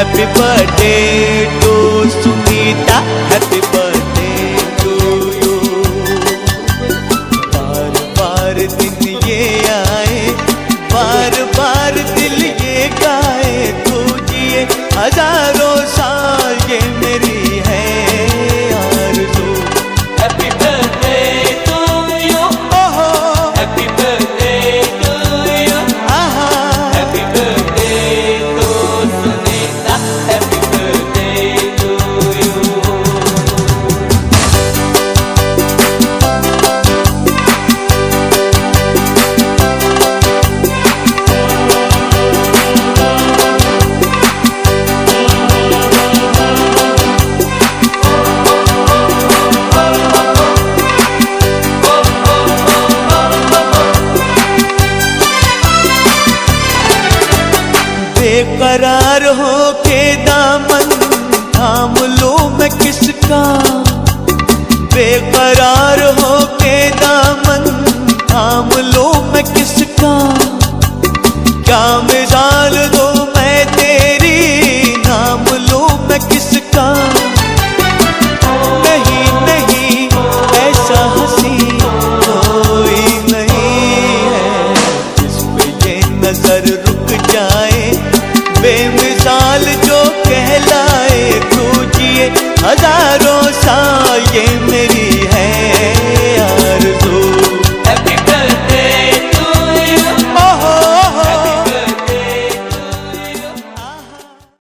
Happy birthday to Sunita, happy birthday to you. बार बार दिन ये आए, बार बार दिल ये गाए, तू जिए हजारों साल ये मेरी है आरज़ू। हैप्पी बर्थडे टू यू, ओहो हैप्पी बर्थडे टू यू, आहा, happy birthday to Sunita, happy birthday to you. बेकरार हो के दामन थाम लूं मैं किसका, बेकरार हो के दामन थाम लूं मैं किसका। क्या मिसाल दूं मैं तेरी, नाम लूं मैं किसका।